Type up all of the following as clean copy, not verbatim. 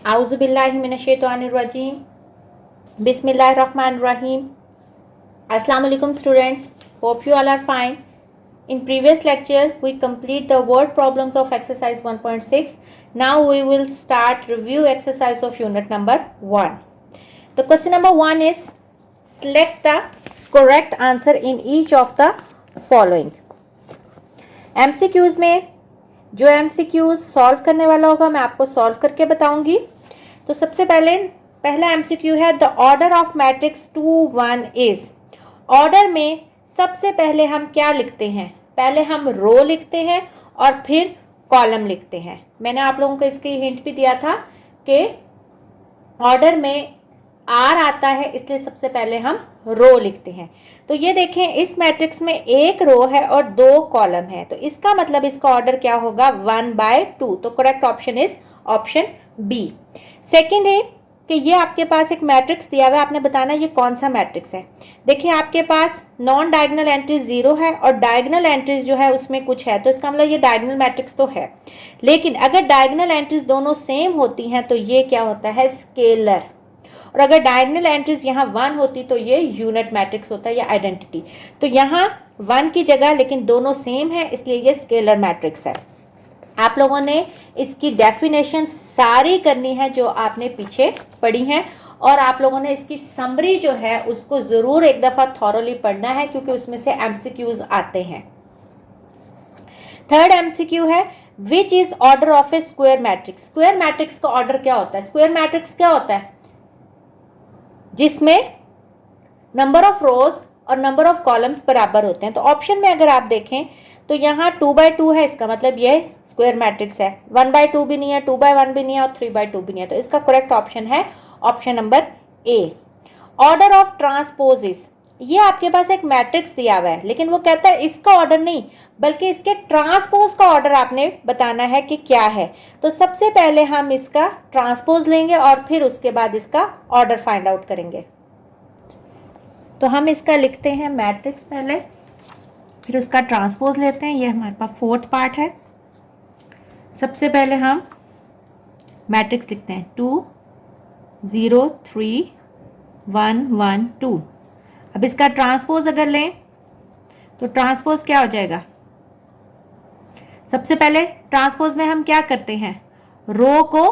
आउज़ुबिल्लाहिमिनश्शैतानिर्रजीम बिस्मिल्लाहिर्रहमानिर्रहीम. Assalamu alaikum students. Hope you all are fine. In previous lecture we complete the word problems of exercise 1.6. Now we will start review exercise of unit number 1. The question number 1 is select the correct answer in each of the following. MCQs में जो MCQs solve करने वाला होगा मैं आपको solve करके बताऊंगी. तो सबसे पहला MCQ है the order of matrix 2 1 is. Order में सबसे पहले हम क्या लिखते हैं? पहले हम रो लिखते हैं और फिर कॉलम लिखते हैं. मैंने आप लोगों को इसकी हिंट भी दिया था कि ऑर्डर में आर आता है, इसलिए सबसे पहले हम रो लिखते हैं. तो ये देखें इस मैट्रिक्स में एक रो है और दो कॉलम है, तो इसका मतलब इसका ऑर्डर क्या होगा 1/2. तो correct option is option B. Second है कि ये आपके पास एक मैट्रिक्स दिया हुआ है, आपने बताना ये कौन सा मैट्रिक्स है. देखिए आपके पास नॉन डायगोनल एंट्रीज 0 है और डायगोनल एंट्रीज जो है उसमें कुछ है, तो इसका मतलब ये डायगोनल मैट्रिक्स तो है. लेकिन अगर डायगोनल एंट्रीज दोनों सेम होती हैं तो ये क्या होता है स्केलर. और अगर डायगोनल एंट्रीज यहाँ 1 होती तो ये यूनिट मैट्रिक्स होता है या आइडेंटिटी. तो यहाँ 1 की जगह लेकिन दोनों सेम है, इसलिए ये स्केलर मैट्रिक्स है. आप लोगों ने इसकी डेफिनेशन सारी करनी है जो आपने पीछे पढ़ी हैं, और आप लोगों ने इसकी समरी जो है उसको ज़रूर एक दफ़ा थॉरोली पढ़ना है क्योंकि उसमें से MCQs आते हैं. थर्ड MCQ है which is order of A square matrix. Square matrix का ऑर्डर क्या होता है? स्क्वायर मैट्रिक्स क्या होता है? जिसमें नंबर ऑफ रोज और नंबर ऑफ कॉलम्स बराबर होते हैं. तो ऑप्शन में अगर आप देखें तो यहाँ 2/2 है, इसका मतलब ये स्क्वायर मैट्रिक्स है. 1/2 भी नहीं है, 2/1 भी नहीं है और 3/2 भी नहीं है. तो इसका करेक्ट ऑप्शन है option number A. Order of transposes, ये आपके पास एक मैट्रिक्स दिया हुआ है लेकिन वो कहता है इसका ऑर्डर नहीं बल्कि इसके ट्रांसपोज का ऑर्डर आपने बताना है कि क्या है. तो सबसे पहले हम इसका ट्रांसपोज लेंगे और फिर उसके बाद इसका ऑर्डर फाइंड आउट करेंगे. तो हम इसका लिखते हैं मैट्रिक्स पहले, फिर उसका ट्रांसपोज लेते हैं. ये हमारे पास फोर्थ पार्ट है. सबसे पहले हम मैट्रिक्स लिखते हैं 2 0 3 1 1 2. अब इसका ट्रांसपोज अगर लें तो ट्रांसपोज क्या हो जाएगा? सबसे पहले ट्रांसपोज में हम क्या करते हैं? रो को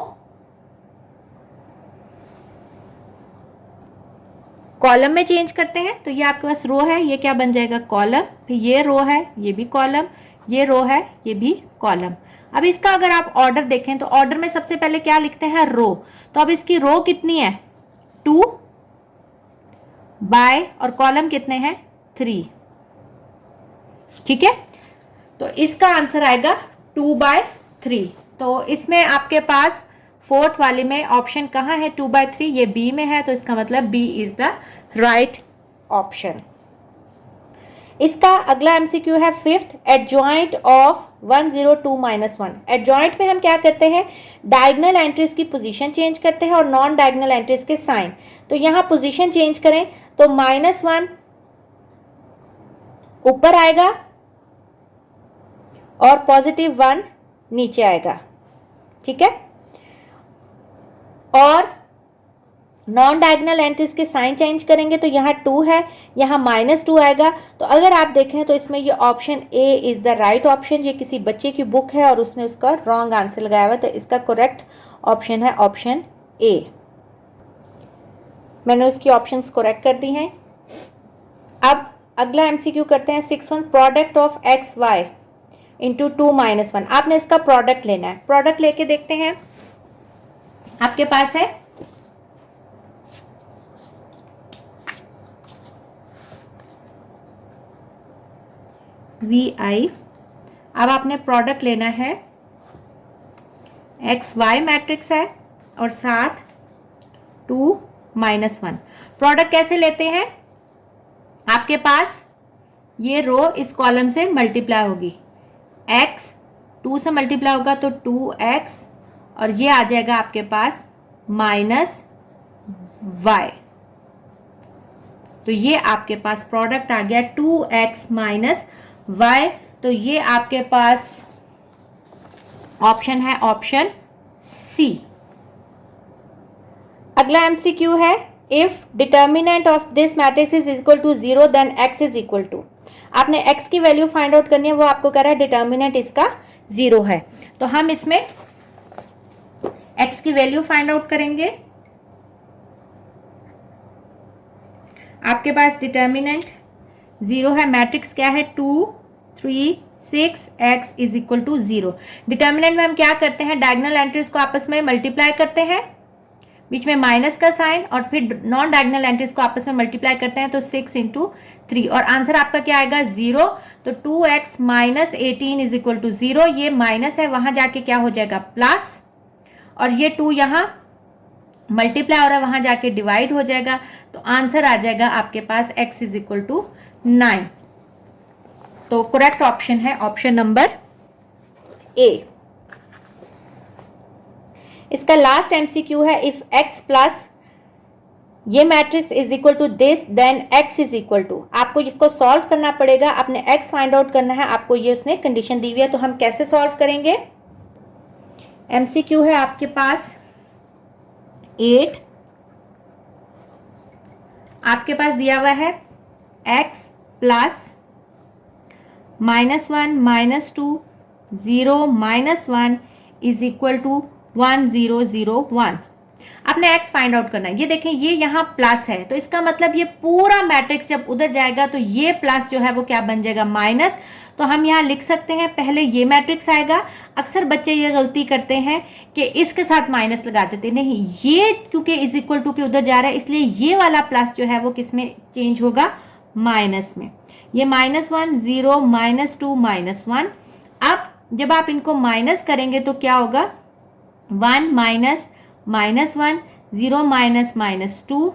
कॉलम में चेंज करते हैं. तो ये आपके पास रो है, ये क्या बन जाएगा कॉलम. फिर ये रो है, ये भी कॉलम. ये रो है, ये भी कॉलम. अब इसका अगर आप ऑर्डर देखें तो ऑर्डर में सबसे पहले क्या लिखते हैं? रो. तो अब इसकी रो कितनी है? 2 बाय और कॉलम कितने हैं? 3. ठीक है, तो इसका आंसर आएगा 2/3. तो इसमें आपके पास फोर्थ वाली में ऑप्शन कहाँ है? 2/3. ये बी में है, तो इसका मतलब B is the right option. इसका अगला MCQ है फिफ्थ एडजॉइंट ऑफ 102-1. एडजॉइंट में हम क्या करते हैं? डायगोनल एंट्रीज की पोजीशन चेंज करते हैं और नॉन डायगोनल एंट्रीज के साइन. तो यहाँ पोजीशन चेंज करें तो -1 ऊपर आएगा और +1 नीचे आएगा. ठीक है, और नॉन डायगोनल एंट्रीज के साइन चेंज करेंगे तो यहाँ 2 है, यहाँ -2 आएगा. तो अगर आप देखें तो इसमें ये option A is the right option. ये किसी बच्चे की बुक है और उसने उसका रॉन्ग आंसर लगाया हुआ है, तो इसका करेक्ट ऑप्शन है ऑप्शन ए. मैंने उसकी ऑप्शंस करेक्ट कर दी हैं. अब अगला MCQ करते हैं 6 प्रोडक्ट ऑफ XY इंटू 2 - 1. आपने इसका प्रोडक्ट लेना है. प्रोडक्ट लेके देखते हैं. आपके पास है VI. अब आपने प्रोडक्ट लेना है, XY मैट्रिक्स है और साथ 2 - 1. प्रोडक्ट कैसे लेते हैं? आपके पास ये रो इस कॉलम से मल्टीप्लाई होगी, x 2 से मल्टीप्लाई होगा तो 2x और ये आ जाएगा आपके पास -y. तो ये आपके पास प्रोडक्ट आ गया 2x - y. तो ये आपके पास ऑप्शन है ऑप्शन सी. अगला एमसीक्यू है, if determinant of this matrix is equal to 0 then x is equal to. आपने x की वैल्यू फाइंड आउट करनी है, वो आपको कह रहा है डिटर्मिनेंट इसका 0 है, तो हम इसमें x की वैल्यू फाइंड आउट करेंगे। आपके पास डिटर्मिनेंट 0 है, मैट्रिक्स क्या है 2 3 6 x is equal to 0। Determinant में हम क्या करते हैं, डायगोनल एंट्रीज को आपस में मल्टीप्लाई करते हैं, बीच में माइनस का साइन, और फिर नॉन डायगोनल एंट्रीज को आपस में मल्टीप्लाई करते हैं, तो 6 इंटू 3, और आंसर आपका क्या आएगा 0। तो 2x minus 18 is equal to 0। ये माइनस है, वहां जाके क्या हो जाएगा प्लस, और ये 2 यहाँ मल्टीप्लाई हो रहा है, वहां जाके डिवाइड हो जाएगा, तो आंसर आ जाएगा आपके पास x इज इक्वल टू 9। तो करेक्ट ऑप्शन है ऑप्शन नंबर ए। इसका लास्ट एमसीक्यू है, इफ x प्लस ये matrix is equal to this then x is equal to. आपको इसको सॉल्व करना पड़ेगा, अपने x फाइंड आउट करना है आपको, ये उसने कंडीशन दी हुई है, तो हम कैसे सॉल्व करेंगे। एमसीक्यू है आपके पास 8, आपके पास दिया हुआ है x plus -1 -2 0 -1 is equal to 1 0 0 1। आपने x फाइंड आउट करना है। ये देखें, ये यहाँ प्लस है, तो इसका मतलब ये पूरा मैट्रिक्स जब उधर जाएगा तो ये प्लस जो है वो क्या बन जाएगा माइनस। तो हम यहाँ लिख सकते हैं, पहले ये मैट्रिक्स आएगा। अक्सर बच्चे ये गलती करते हैं कि इसके साथ माइनस लगा देते, नहीं, ये क्योंकि इज इक्वल टू के उधर जा रहा है, इसलिए ये वाला प्लस जो है वो किस में चेंज होगा, माइनस में। ये -1 0 -2 -1। अब जब आप इनको माइनस करेंगे तो क्या होगा, 1 -1 0 -2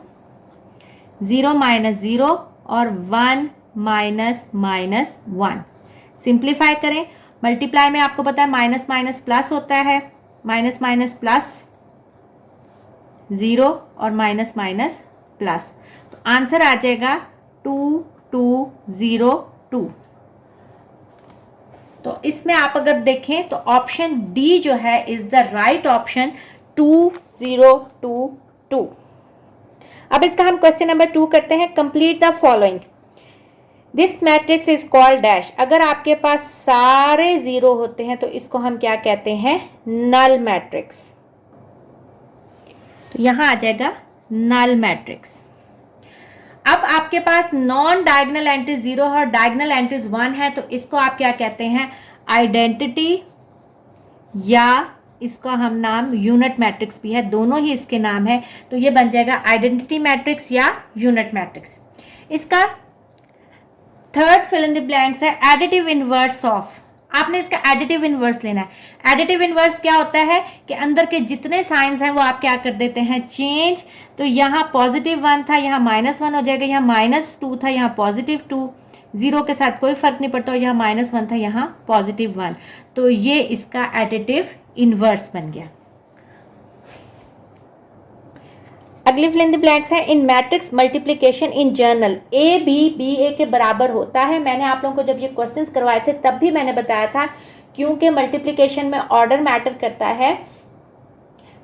0 -0 और 1 -1। सिंप्लीफाई करें, मल्टीप्लाई में आपको पता है माइनस माइनस प्लस होता है, माइनस माइनस प्लस 0 और माइनस माइनस प्लस, तो आंसर आ जाएगा 2 2 0 2। तो इसमें आप अगर देखें तो ऑप्शन डी जो है इज द राइट ऑप्शन, 2 0 2 2। अब इसका हम क्वेश्चन नंबर 2 करते हैं। Complete the following, this matrix is called dash. अगर आपके पास सारे 0 होते हैं तो इसको हम क्या कहते हैं, नल मैट्रिक्स। तो यहां आ जाएगा नल मैट्रिक्स। अब आपके पास नॉन डायगोनल एंट्रीज 0 और डायगोनल एंट्रीज 1 है, तो इसको आप क्या कहते हैं, आइडेंटिटी, या इसको हम नाम यूनिट मैट्रिक्स भी है, दोनों ही इसके नाम है। तो ये बन जाएगा आइडेंटिटी मैट्रिक्स या यूनिट मैट्रिक्स। इसका third fill in the blanks है एडिटिव इनवर्स ऑफ। आपने इसका एडिटिव इनवर्स लेना है। एडिटिव इनवर्स क्या होता है कि अंदर के जितने साइंस हैं वो आप क्या कर देते हैं, चेंज। तो यहाँ +1 था, यहाँ -1 हो जाएगा, यहाँ -2 था, यहाँ +2, 0 के साथ कोई फर्क नहीं पड़ता, और यहाँ -1 था, यहाँ +1। तो ये इसका एडिटिव इनवर्स बन गया। अगली फिल इन द ब्लैंक्स है, in matrix multiplication in general A B B A के बराबर होता है। मैंने आप लोगों को जब ये क्वेश्चंस करवाए थे तब भी मैंने बताया था, क्योंकि मल्टीप्लिकेशन में ऑर्डर मैटर करता है,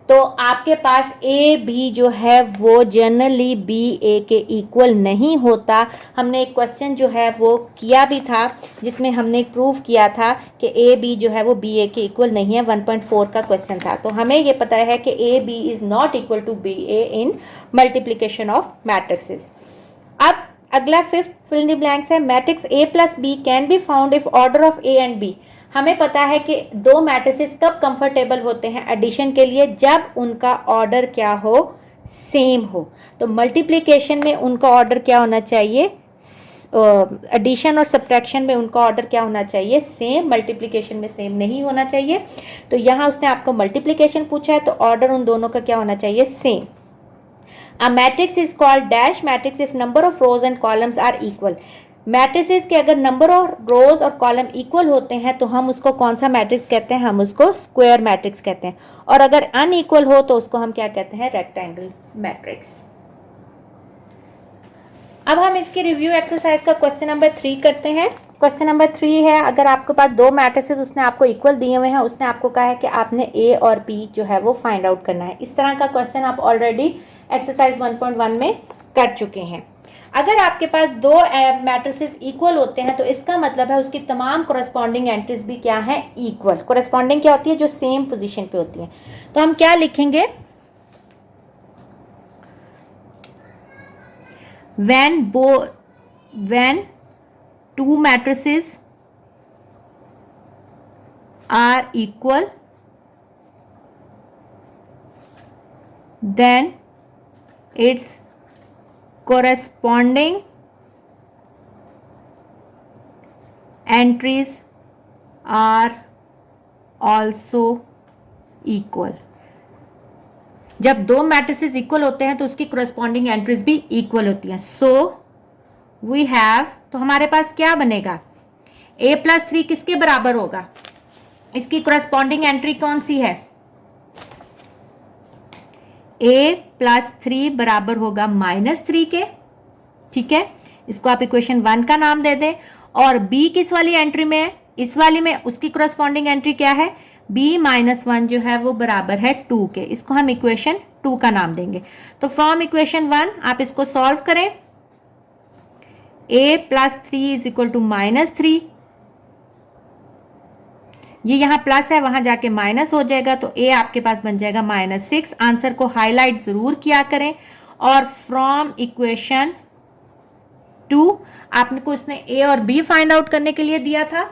तो आपके पास ए बी जो है वो जनरली बी ए के इक्वल नहीं होता। हमने एक क्वेश्चन जो है वो किया भी था जिसमें हमने प्रूव किया था कि ए बी जो है वो बी ए के इक्वल नहीं है, 1.4 का क्वेश्चन था। तो हमें ये पता है कि A B is not equal to B A in multiplication of matrices. अब अगला fifth fill in the blanks है, matrix A plus B can be found if order of A and B. हमें पता है कि दो मैट्रिसेस कब comfortable होते हैं एडिशन के लिए, जब उनका ऑर्डर क्या हो, सेम हो। तो मल्टीप्लिकेशन में उनका ऑर्डर क्या होना चाहिए, एडिशन और सब्ट्रैक्शन में उनका ऑर्डर क्या होना चाहिए, सेम। मल्टीप्लिकेशन में सेम नहीं होना चाहिए। तो यहाँ उसने आपको मल्टीप्लिकेशन पूछा है, तो ऑर्डर उन दोनों का क्या होना चाहिए, same. A matrix is called dash matrix if number of rows and columns are equal. Matrices के अगर नंबर ऑफ रोज और कॉलम इक्वल होते हैं तो हम उसको कौन सा मैट्रिक्स कहते हैं, हम उसको स्क्वायर मैट्रिक्स कहते हैं। और अगर अनइक्वल हो तो उसको हम क्या कहते हैं, रेक्टेंगल मैट्रिक्स। अब हम इसकी रिव्यू एक्सरसाइज का क्वेश्चन नंबर 3 करते हैं। क्वेश्चन नंबर 3 है, अगर आपके पास दो मैट्रिसेस उसने आपको इक्वल दिए हुए हैं, उसने आपको कहा है कि आपने ए और बी जो है वो फाइंड आउट करना है। इस तरह का क्वेश्चन आप ऑलरेडी एक्सरसाइज 1.1 में कर चुके हैं। अगर आपके पास दो मैट्रिसेस इक्वल होते हैं तो इसका मतलब है उसकी तमाम कोरेस्पॉन्डिंग एंट्रीज भी क्या है, इक्वल। कोरेस्पॉन्डिंग क्या होती है, जो सेम पोजीशन पे होती है। तो हम क्या लिखेंगे, when two matrices are equal, then its corresponding entries are also equal। जब दो मैट्रिसेस इक्वल होते हैं तो उसकी कोरेस्पॉन्डिंग एंट्रीज भी इक्वल होती हैं। सो वी हैव, तो हमारे पास क्या बनेगा, a + 3 किसके बराबर होगा, इसकी कोरेस्पॉन्डिंग एंट्री कौन सी है, a + 3 बराबर होगा -3 के। ठीक है, इसको आप इक्वेशन 1 का नाम दे दें। और b किस वाली एंट्री में है, इस वाली में, उसकी कोरेस्पॉन्डिंग एंट्री क्या है, b - 1 जो है वो बराबर है 2 के। इसको हम इक्वेशन 2 का नाम देंगे। तो फ्रॉम इक्वेशन 1 आप इसको सॉल्व करें, a + 3 = -3, ये यहां प्लस है वहां जाके माइनस हो जाएगा, तो a आपके पास बन जाएगा -6। आंसर को हाईलाइट जरूर किया करें। और फ्रॉम इक्वेशन 2 आपको इसने a और b फाइंड आउट करने के लिए दिया था,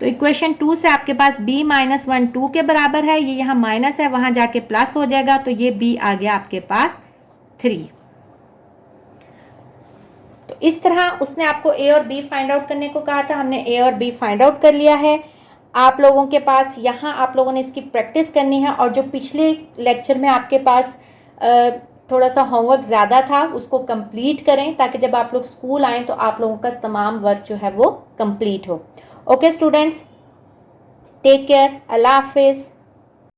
तो इक्वेशन 2 से आपके पास b - 1 2 के बराबर है, ये यहां माइनस है वहां जाके प्लस हो जाएगा, तो ये b आ गया आपके पास 3। तो इस तरह उसने आपको a और b फाइंड आउट करने को कहा था, हमने a और b फाइंड आउट कर लिया है। आप लोगों के पास यहाँ आप लोगों ने इसकी प्रैक्टिस करनी है, और जो पिछले लेक्चर में आपके पास थोड़ा सा होमवर्क ज़्यादा था उसको कंप्लीट करें, ताकि जब आप लोग स्कूल आएँ तो आप लोगों का तमाम वर्क जो है वो कंप्लीट हो। ओके स्टूडेंट्स, टेक केयर, अल्लाह हाफिज़।